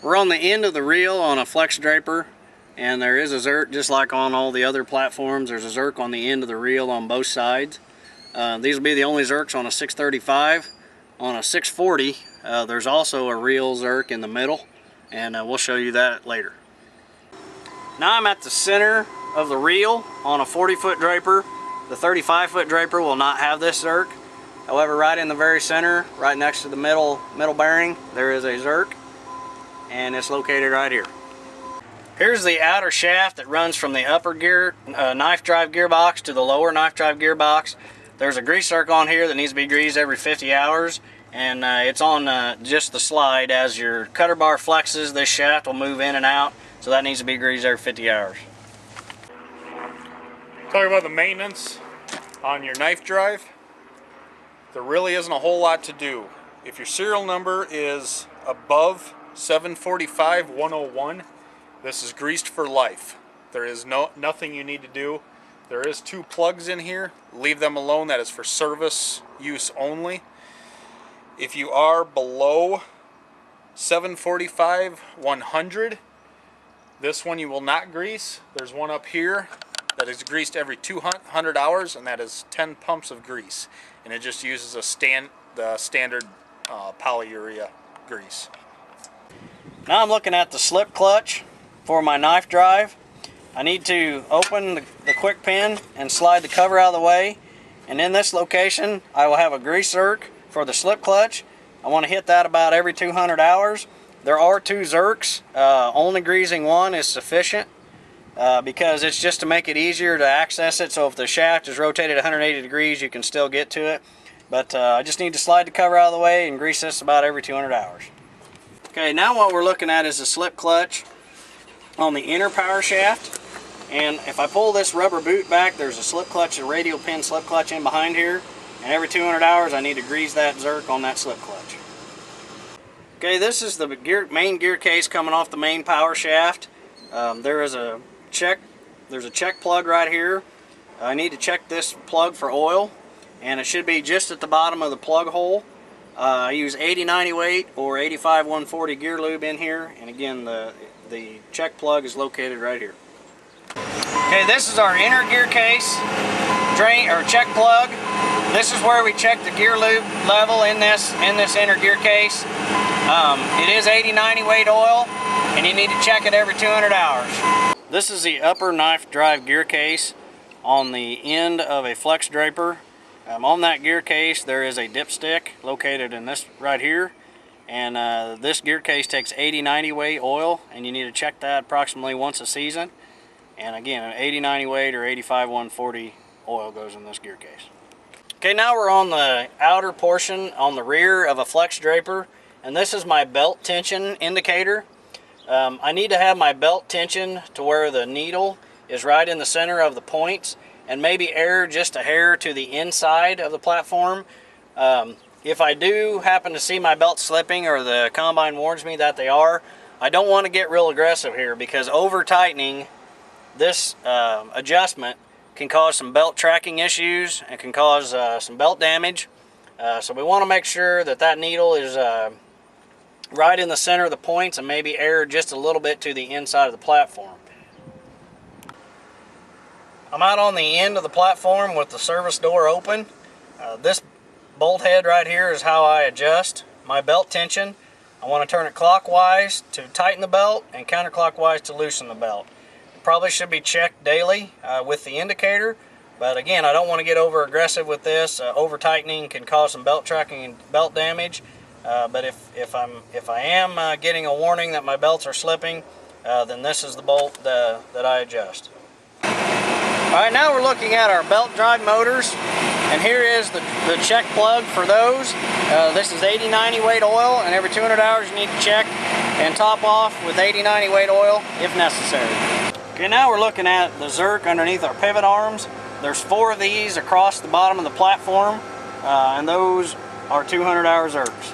We're on the end of the reel on a flex draper, and there is a Zerk just like on all the other platforms. There's a Zerk on the end of the reel on both sides. These will be the only Zerks on a 635. On a 640, there's also a real Zerk in the middle, and we'll show you that later. Now I'm at the center of the reel on a 40-foot draper. The 35-foot draper will not have this Zerk. However, right in the very center, right next to the middle bearing, there is a Zerk, and it's located right here. Here's the outer shaft that runs from the upper gear knife drive gearbox to the lower knife drive gearbox. There's a grease Zerk on here that needs to be greased every 50 hours, and it's on just the slide. As your cutter bar flexes, this shaft will move in and out, so that needs to be greased every 50 hours. Talking about the maintenance on your knife drive, there really isn't a whole lot to do. If your serial number is above 745-101, this is greased for life. There is nothing you need to do. There is 2 plugs in here. Leave them alone. That is for service use only. If you are below 745-100, this one you will not grease. There's one up here that is greased every 200 hours, and that is 10 pumps of grease. And it just uses the standard polyurea grease. Now I'm looking at the slip clutch for my knife drive. I need to open the quick pin and slide the cover out of the way. And in this location, I will have a grease Zerk for the slip clutch. I want to hit that about every 200 hours. There are 2 Zerks. Only greasing one is sufficient because it's just to make it easier to access it. So if the shaft is rotated 180 degrees, you can still get to it. But I just need to slide the cover out of the way and grease this about every 200 hours. Okay, now what we're looking at is the slip clutch on the inner power shaft. And if I pull this rubber boot back, there's a slip clutch, a radial pin slip clutch in behind here. And every 200 hours I need to grease that Zerk on that slip clutch. Okay, this is the main gear case coming off the main power shaft. There's a check plug right here. I need to check this plug for oil, and it should be just at the bottom of the plug hole. I use 80/90 weight or 85/140 gear lube in here, and again the check plug is located right here. Okay, this is our inner gear case drain or check plug. This is where we check the gear lube level in this inner gear case. It is 80/90 weight oil, and you need to check it every 200 hours. This is the upper knife drive gear case on the end of a flex draper. On that gear case there is a dipstick located in this right here, and this gear case takes 80/90 weight oil, and you need to check that approximately once a season. And again, an 80/90 weight or 85/140 oil goes in this gear case. Okay, now we're on the outer portion on the rear of a flex draper, and this is my belt tension indicator. I need to have my belt tension to where the needle is right in the center of the points, and maybe err just a hair to the inside of the platform. If I do happen to see my belt slipping, or the combine warns me that they are, I don't want to get real aggressive here, because over tightening this adjustment can cause some belt tracking issues and can cause some belt damage. So we want to make sure that that needle is right in the center of the points, and maybe err just a little bit to the inside of the platform. I'm out on the end of the platform with the service door open. This bolt head right here is how I adjust my belt tension. I want to turn it clockwise to tighten the belt and counterclockwise to loosen the belt. It probably should be checked daily with the indicator, but again, I don't want to get over aggressive with this. Over tightening can cause some belt tracking and belt damage. But if I am getting a warning that my belts are slipping, then this is the bolt that I adjust. Alright, now we're looking at our belt drive motors, and here is the check plug for those. This is 80/90 weight oil, and every 200 hours you need to check and top off with 80/90 weight oil if necessary. Okay, now we're looking at the Zerk underneath our pivot arms. There's 4 of these across the bottom of the platform, and those are 200 hour Zerks.